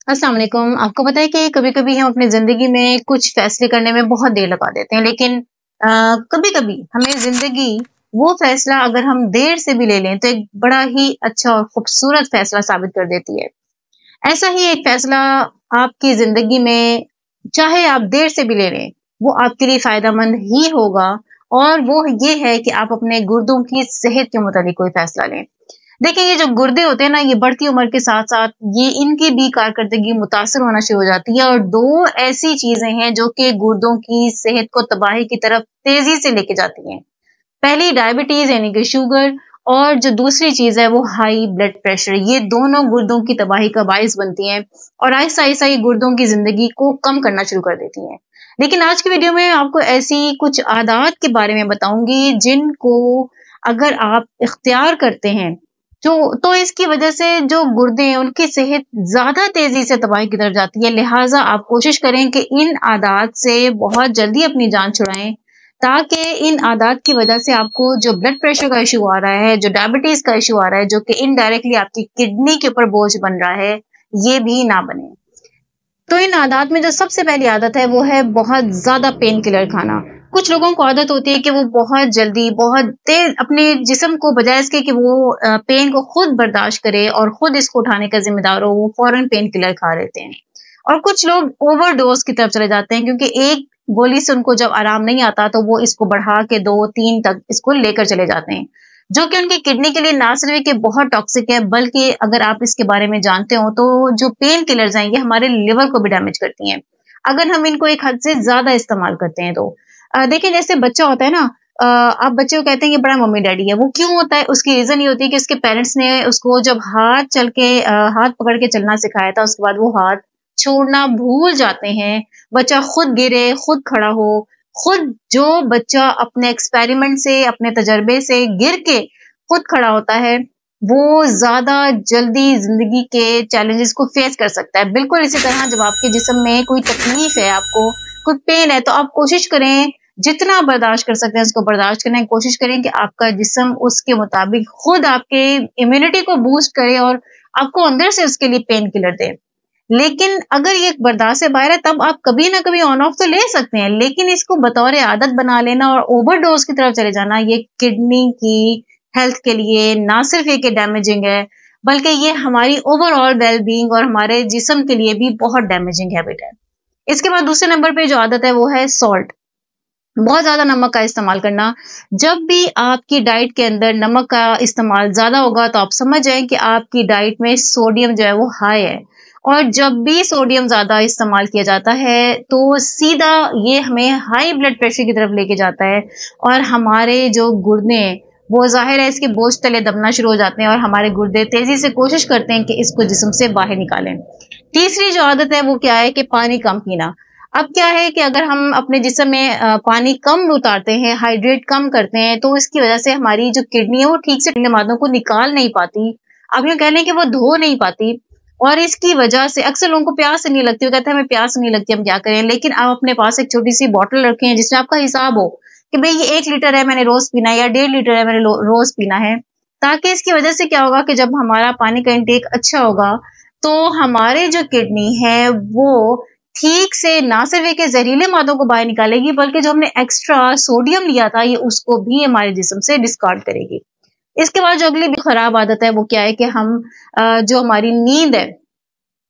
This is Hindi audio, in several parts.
अस्सलाम वालेकुम। आपको पता है कि कभी-कभी हम अपनी ज़िंदगी में कुछ फ़ैसले करने में बहुत देर लगा देते हैं, लेकिन कभी-कभी हमें ज़िंदगी वो फ़ैसला अगर हम देर से भी ले लें, तो एक बड़ा ही अच्छा और खूबसूरत फ़ैसला साबित कर देती है। ऐसा ही एक फ़ैसला आपकी ज़िंदगी में चाहे आप देर से भी ले लें, वो आपके लिए फ़ायदेमंद ही होगा और वो ये है कि आप अपने गुर्दों की सेहत के मुताबिक कोई फ़ैसला लें। देखिए, ये जो गुर्दे होते हैं ना, ये बढ़ती उम्र के साथ-साथ ये इनकी भी कारकर्दगी मुतासर होना शुरू हो जाती है और 2 ऐसी चीज़ें हैं जो कि गुर्दों की सेहत को तबाही की तरफ तेज़ी से लेके जाती हैं। पहली डायबिटीज़ यानी कि शुगर और जो दूसरी चीज़ है वो हाई ब्लड प्रेशर। ये दोनों गुर्दों की तबाही का बाइस बनती हैं और आहिस्ता-आहिस्ता ये गुर्दों की ज़िंदगी को कम करना शुरू कर देती हैं। लेकिन आज की वीडियो में आपको ऐसी कुछ आदात के बारे में बताऊँगी जिनको अगर आप इख्तियार करते हैं तो इसकी वजह से जो गुर्दे हैं उनकी सेहत ज़्यादा तेज़ी से तबाही की तरफ जाती है। लिहाज़ा आप कोशिश करें कि इन आदात से बहुत जल्दी अपनी जान छुड़ाएँ, ताकि इन आदात की वजह से आपको जो ब्लड प्रेशर का इश्यू आ रहा है, जो डायबिटीज़ का इश्यू आ रहा है, जो कि इनडायरेक्टली आपकी किडनी के ऊपर बोझ बन रहा है, ये भी ना बने। तो इन आदत में जो सबसे पहली आदत है वो है बहुत ज़्यादा पेन किलर खाना। कुछ लोगों को आदत होती है कि वो बहुत जल्दी, बहुत तेज़ अपने जिस्म को बजाय इसके कि वो पेन को खुद बर्दाश्त करे और खुद इसको उठाने का ज़िम्मेदार हो, वो फ़ौरन पेन किलर खा लेते हैं। और कुछ लोग ओवरडोज़ की तरफ चले जाते हैं क्योंकि एक गोली से उनको जब आराम नहीं आता तो वो इसको बढ़ा के 2-3 तक इसको लेकर चले जाते हैं। जो कि उनकी किडनी के लिए ना सिर्फ कि बहुत टॉक्सिक है, बल्कि अगर आप इसके बारे में जानते हो तो जो पेन किलर्स हैं ये हमारे लिवर को भी डैमेज करती हैं, अगर हम इनको एक हद से ज़्यादा इस्तेमाल करते हैं तो। देखिए, जैसे बच्चा होता है ना, आप बच्चे को कहते हैं ये बड़ा मम्मी डैडी है, वो क्यों होता है? उसकी रीज़न ये होती है कि उसके पेरेंट्स ने उसको जब हाथ पकड़ के चलना सिखाया था, उसके बाद वो हाथ छोड़ना भूल जाते हैं। बच्चा खुद गिरे, खुद खड़ा हो, खुद जो बच्चा अपने एक्सपेरिमेंट से, अपने तजर्बे से गिर के खुद खड़ा होता है, वो ज़्यादा जल्दी ज़िंदगी के चैलेंजेस को फेस कर सकता है। बिल्कुल इसी तरह जब आपके जिस्म में कोई तकलीफ है, आपको कोई पेन है, तो आप कोशिश करें जितना बर्दाश्त कर सकते हैं उसको बर्दाश्त करने की कोशिश करें कि आपका जिस्म उसके मुताबिक खुद आपके इम्यूनिटी को बूस्ट करे और आपको अंदर से उसके लिए पेन किलर दे। लेकिन अगर ये बर्दाश्त से बाहर है तब आप कभी ना कभी ऑन ऑफ तो ले सकते हैं, लेकिन इसको बतौर आदत बना लेना और ओवरडोज की तरफ चले जाना, ये किडनी की हेल्थ के लिए ना सिर्फ ये डैमेजिंग है, बल्कि ये हमारी ओवरऑल वेल बीइंग और हमारे जिस्म के लिए भी बहुत डैमेजिंग हैबिट है। इसके बाद दूसरे नंबर पे जो आदत है वो है सॉल्ट। बहुत ज्यादा नमक का इस्तेमाल करना। जब भी आपकी डाइट के अंदर नमक का इस्तेमाल ज्यादा होगा तो आप समझ जाएं कि आपकी डाइट में सोडियम जो है वो हाई है। और जब भी सोडियम ज्यादा इस्तेमाल किया जाता है तो सीधा ये हमें हाई ब्लड प्रेशर की तरफ लेके जाता है और हमारे जो गुर्दे हैं वो जाहिर है इसके बोझ तले दबना शुरू हो जाते हैं और हमारे गुर्दे तेजी से कोशिश करते हैं कि इसको जिस्म से बाहर निकालें। तीसरी जो आदत है वो क्या है कि पानी कम पीना। अब क्या है कि अगर हम अपने जिस्म में पानी कम उतारते हैं, हाइड्रेट कम करते हैं, तो इसकी वजह से हमारी जो किडनी है वो ठीक से ठंडे मादों को निकाल नहीं पाती। आप यूँ कह लें कि वो धो नहीं पाती और इसकी वजह से अक्सर लोगों को प्यास नहीं लगती। वो कहते हैं हमें प्यास नहीं लगती, हम क्या करें? लेकिन आप अपने पास एक छोटी सी बॉटल रखें जिसमें आपका हिसाब हो कि भाई ये 1 लीटर है मैंने रोज पीना है या 1.5 लीटर है मैंने रोज पीना है। ताकि इसकी वजह से क्या होगा कि जब हमारा पानी का इंटेक अच्छा होगा तो हमारे जो किडनी है वो ठीक से ना सिर्फ एक जहरीले मादों को बाहर निकालेगी, बल्कि जो हमने एक्स्ट्रा सोडियम लिया था ये उसको भी हमारे जिस्म से डिस्कार्ड करेगी। इसके बाद जो अगली भी खराब आदत है वो क्या है कि हम जो हमारी नींद है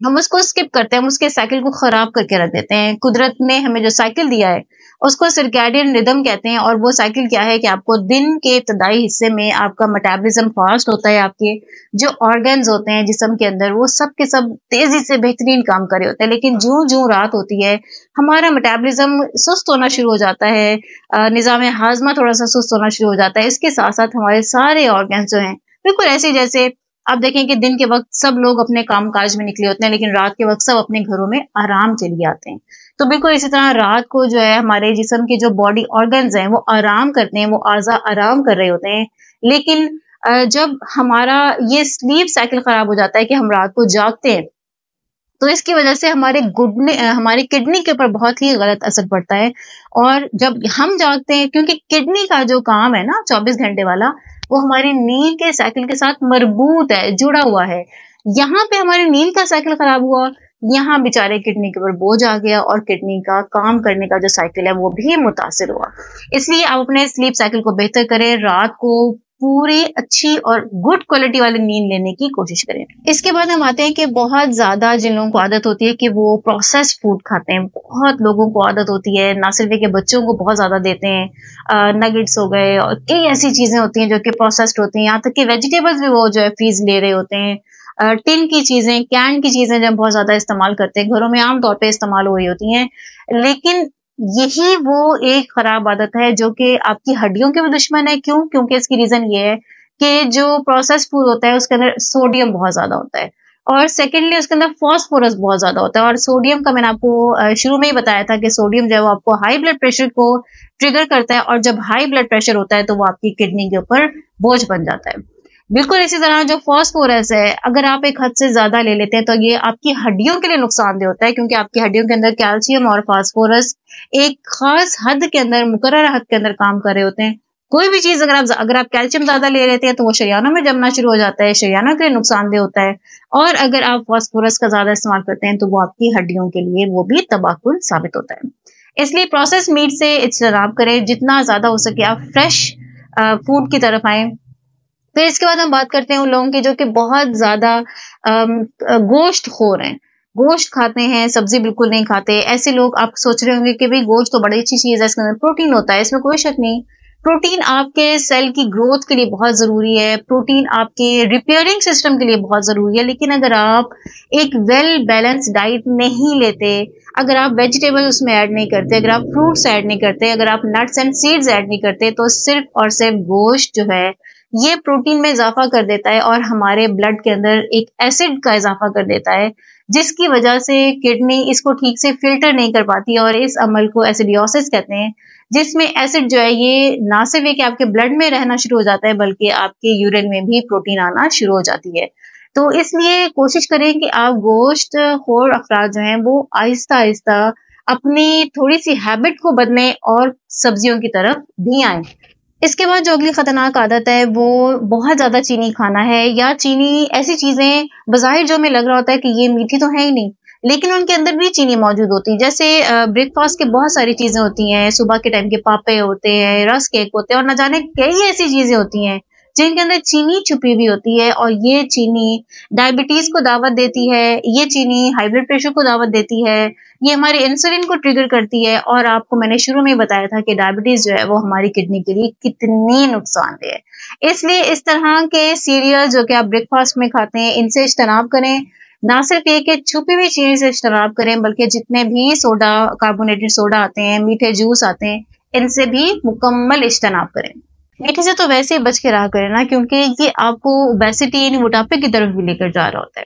हम उसको स्किप करते हैं, हम उसके साइकिल को खराब करके रख देते हैं। कुदरत ने हमें जो साइकिल दिया है उसको सर्कैडियन रिदम कहते हैं और वो साइकिल क्या है कि आपको दिन के इब्तदाई हिस्से में आपका मेटाबॉलिज्म फास्ट होता है, आपके जो ऑर्गन्स होते हैं जिस्म के अंदर वो सब के सब तेजी से बेहतरीन काम कर रहे होते हैं। लेकिन जो जो रात होती है हमारा मेटाबॉलिज्म सुस्त होना शुरू हो जाता है, निज़ाम हाजमा थोड़ा सा सुस्त होना शुरू हो जाता है। इसके साथ साथ हमारे सारे ऑर्गन्स जो हैं बिल्कुल ऐसे जैसे आप देखें कि दिन के वक्त सब लोग अपने काम काज में निकले होते हैं, लेकिन रात के वक्त सब अपने घरों में आराम के लिए आते हैं। तो बिल्कुल इसी तरह रात को जो है हमारे जिस्म के जो बॉडी ऑर्गन्स हैं वो आराम करते हैं, वो आज़ा आराम कर रहे होते हैं। लेकिन जब हमारा ये स्लीप साइकिल खराब हो जाता है कि हम रात को जागते हैं तो इसकी वजह से हमारी किडनी के ऊपर बहुत ही गलत असर पड़ता है। और जब हम जागते हैं, क्योंकि किडनी का जो काम है ना 24 घंटे वाला, वो हमारी नींद के साइकिल के साथ मरबूत है, जुड़ा हुआ है। यहाँ पे हमारी नींद का साइकिल खराब हुआ यहाँ बेचारे किडनी के ऊपर बोझ आ गया और किडनी का काम करने का जो साइकिल है वो भी मुतासिर हुआ। इसलिए आप अपने स्लीप साइकिल को बेहतर करें, रात को पूरी अच्छी और गुड क्वालिटी वाली नींद लेने की कोशिश करें। इसके बाद हम आते हैं कि बहुत ज्यादा जिन लोगों को आदत होती है कि वो प्रोसेस्ड फूड खाते हैं, बहुत लोगों को आदत होती है, ना सिर्फ के बच्चों को बहुत ज्यादा देते हैं, नगेट्स हो गए और कई ऐसी चीजें होती हैं जो कि प्रोसेस्ड होती हैं, यहाँ तक कि वेजिटेबल्स भी वो जो है फ्रीज ले रहे होते हैं, टिन की चीजें, कैन की चीजें जब बहुत ज्यादा इस्तेमाल करते हैं, घरों में आमतौर पर इस्तेमाल हो रही होती हैं, लेकिन यही वो एक खराब आदत है जो कि आपकी हड्डियों के भी दुश्मन है। क्यों? क्योंकि इसकी रीजन ये है कि जो प्रोसेस्ड फूड होता है उसके अंदर सोडियम बहुत ज्यादा होता है और सेकेंडली उसके अंदर फास्फोरस बहुत ज्यादा होता है। और सोडियम का मैंने आपको शुरू में ही बताया था कि सोडियम जो है वो आपको हाई ब्लड प्रेशर को ट्रिगर करता है और जब हाई ब्लड प्रेशर होता है तो वो आपकी किडनी के ऊपर बोझ बन जाता है। बिल्कुल इसी तरह जो फास्फोरस है, अगर आप एक हद से ज्यादा ले लेते हैं तो ये आपकी हड्डियों के लिए नुकसानदेह होता है, क्योंकि आपकी हड्डियों के अंदर कैल्शियम और फास्फोरस एक खास हद के अंदर, मुकर्रर हद के अंदर काम कर रहे होते हैं। कोई भी चीज अगर आप कैल्शियम ज्यादा ले लेते हैं तो वो शरियानों में जमना शुरू हो जाता है, शरियानों के लिए नुकसानदेह होता है। और अगर आप फास्फोरस का ज्यादा इस्तेमाल करते हैं तो वो आपकी हड्डियों के लिए वो भी तबाहकुन साबित होता है। इसलिए प्रोसेस मीट से इज्तनाब करें, जितना ज्यादा हो सके आप फ्रेश फूड की तरफ आए। फिर इसके बाद हम बात करते हैं उन लोगों की जो कि बहुत ज्यादा गोश्त खोर हैं, गोश्त खाते हैं, सब्जी बिल्कुल नहीं खाते। ऐसे लोग आप सोच रहे होंगे कि भाई गोश्त तो बड़ी अच्छी चीज है, इसके अंदर प्रोटीन होता है, इसमें कोई शक नहीं। प्रोटीन आपके सेल की ग्रोथ के लिए बहुत जरूरी है, प्रोटीन आपके रिपेयरिंग सिस्टम के लिए बहुत जरूरी है, लेकिन अगर आप एक वेल बैलेंस्ड डाइट नहीं लेते, अगर आप वेजिटेबल उसमें ऐड नहीं करते, अगर आप फ्रूट्स ऐड नहीं करते, अगर आप नट्स एंड सीड्स ऐड नहीं करते, तो सिर्फ और सिर्फ गोश्त जो है ये प्रोटीन में इजाफा कर देता है और हमारे ब्लड के अंदर एक एसिड का इजाफा कर देता है, जिसकी वजह से किडनी इसको ठीक से फिल्टर नहीं कर पाती और इस अमल को एसिडियोसिस कहते हैं, जिसमें एसिड जो है ये ना सिर्फ कि आपके ब्लड में रहना शुरू हो जाता है बल्कि आपके यूरिन में भी प्रोटीन आना शुरू हो जाती है। तो इसलिए कोशिश करें कि आप गोश्त खोर अफराद जो हैं वो आहिस्ता आहिस्ता अपनी थोड़ी सी हैबिट को बदलें और सब्जियों की तरफ भी आए। इसके बाद जो अगली खतरनाक आदत है वो बहुत ज्यादा चीनी खाना है, या चीनी ऐसी चीजें बज़ाहिर जो हमें लग रहा होता है कि ये मीठी तो है ही नहीं, लेकिन उनके अंदर भी चीनी मौजूद होती है। जैसे ब्रेकफास्ट के बहुत सारी चीजें होती हैं, सुबह के टाइम के पापे होते हैं, रस्क केक होते हैं और न जाने कई ऐसी चीजें होती हैं जिनके अंदर चीनी छुपी हुई होती है, और ये चीनी डायबिटीज को दावत देती है, ये चीनी हाई ब्लड प्रेशर को दावत देती है, ये हमारे इंसुलिन को ट्रिगर करती है। और आपको मैंने शुरू में बताया था कि डायबिटीज जो है वो हमारी किडनी के लिए कितनी नुकसानदेह है। इसलिए इस तरह के सीरियल जो कि आप ब्रेकफास्ट में खाते हैं इनसे इज्तनाब करें। ना सिर्फ ये कि छुपी हुई चीनी से इज्तनाब करें, बल्कि जितने भी सोडा, कार्बोनेटेड सोडा आते हैं, मीठे जूस आते हैं, इनसे भी मुकम्मल इज्तनाब करें। मीठे से तो वैसे ही बच के रहा करें ना, क्योंकि ये आपको ओबेसिटी यानी मोटापे की तरफ भी लेकर जा रहा होता है।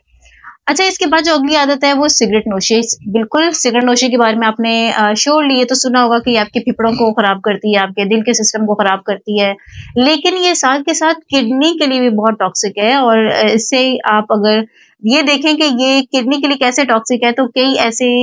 अच्छा, इसके बाद जो अगली आदत है वो सिगरेट नोशी। बिल्कुल सिगरेट नोशी के बारे में आपने श्योर लिए तो सुना होगा कि आपके फेफड़ों को खराब करती है, आपके दिल के सिस्टम को खराब करती है, लेकिन ये साथ के साथ किडनी के लिए भी बहुत टॉक्सिक है। और इससे आप अगर ये देखें कि ये किडनी के लिए कैसे टॉक्सिक है, तो कई ऐसे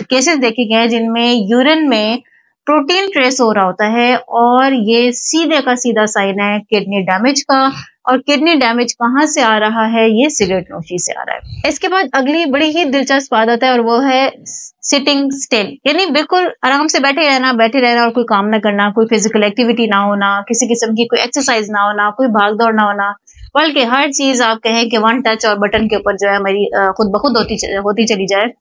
केसेस देखे गए हैं जिनमें यूरिन में प्रोटीन ट्रेस हो रहा होता है, और ये सीधे का सीधा साइन है किडनी डैमेज का। और किडनी डैमेज कहाँ से आ रहा है? ये सिगरेट नोशी से आ रहा है। इसके बाद अगली बड़ी ही दिलचस्प आदत है और वो है सिटिंग स्टिल, यानी बिल्कुल आराम से बैठे रहना और कोई काम ना करना, कोई फिजिकल एक्टिविटी ना होना, किसी किस्म की कोई एक्सरसाइज ना होना, कोई भाग दौड़ ना होना, बल्कि हर चीज आप कहें कि वन टच और बटन के ऊपर जो है हमारी खुद ब खुद होती चली जाए।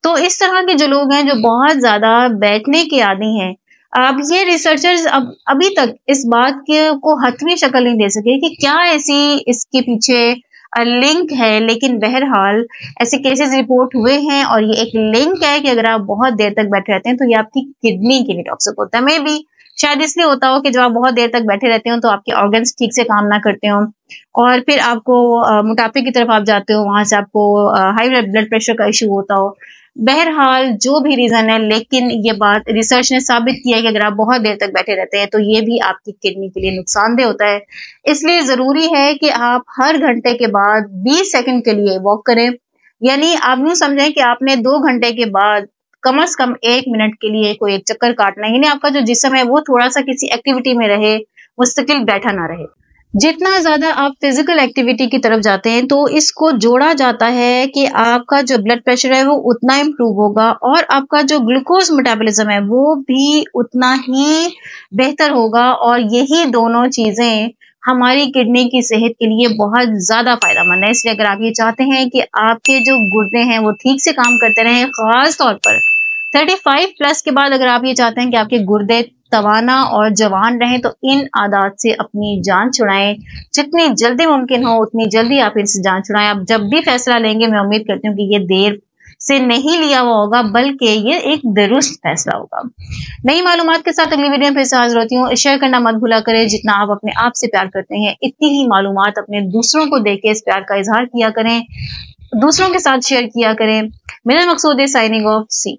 तो इस तरह के जो लोग हैं जो बहुत ज्यादा बैठने के आदी हैं, अब ये रिसर्चर्स अभी तक इस बात को हतमी शक्ल नहीं दे सके कि क्या ऐसी इसके पीछे लिंक है, लेकिन बहरहाल ऐसे केसेस रिपोर्ट हुए हैं और ये एक लिंक है कि अगर आप बहुत देर तक बैठे रहते हैं तो ये आपकी किडनी के लिए टॉक्सिक होता है। मे बी शायद इसलिए होता हो कि जब आप बहुत देर तक बैठे रहते हो तो आपके ऑर्गन्स ठीक से काम ना करते हो और फिर आपको मोटापे की तरफ आप जाते हो, वहां से आपको हाई ब्लड प्रेशर का इशू होता हो। बहरहाल जो भी रीजन है, लेकिन ये बात रिसर्च ने साबित किया है कि अगर आप बहुत देर तक बैठे रहते हैं तो ये भी आपकी किडनी के लिए नुकसानदेह होता है। इसलिए जरूरी है कि आप हर घंटे के बाद 20 सेकंड के लिए वॉक करें, यानी आप यूं समझें कि आपने 2 घंटे के बाद कम से कम 1 मिनट के लिए कोई एक चक्कर काटना है, यानी आपका जो जिस्म है वो थोड़ा सा किसी एक्टिविटी में रहे, मुस्तकिल बैठा ना रहे। जितना ज़्यादा आप फिजिकल एक्टिविटी की तरफ जाते हैं तो इसको जोड़ा जाता है कि आपका जो ब्लड प्रेशर है वो उतना इम्प्रूव होगा और आपका जो ग्लूकोज मेटाबॉलिज्म है वो भी उतना ही बेहतर होगा, और यही दोनों चीज़ें हमारी किडनी की सेहत के लिए बहुत ज़्यादा फायदेमंद है। इसलिए अगर आप ये चाहते हैं कि आपके जो गुर्दे हैं वो ठीक से काम करते रहें, खास तौर पर 35 प्लस के बाद अगर आप ये चाहते हैं कि आपके गुर्दे तवाना और जवान रहें, तो इन आदत से अपनी जान छुड़ाएं। जितनी जल्दी मुमकिन हो उतनी जल्दी आप इनसे जान छुड़ाएं। आप जब भी फैसला लेंगे, मैं उम्मीद करती हूँ कि ये देर से नहीं लिया हुआ होगा, बल्कि ये एक दुरुस्त फैसला होगा। नई मालूमात के साथ अगली वीडियो में फिर से हाजिर होती हूँ। शेयर करना मत भूला करें। जितना आप अपने आप से प्यार करते हैं, इतनी ही मालूमात अपने दूसरों को देके इस प्यार का इजहार किया करें, दूसरों के साथ शेयर किया करें। मेरा मकसूद है साइनिंग ऑफ। सी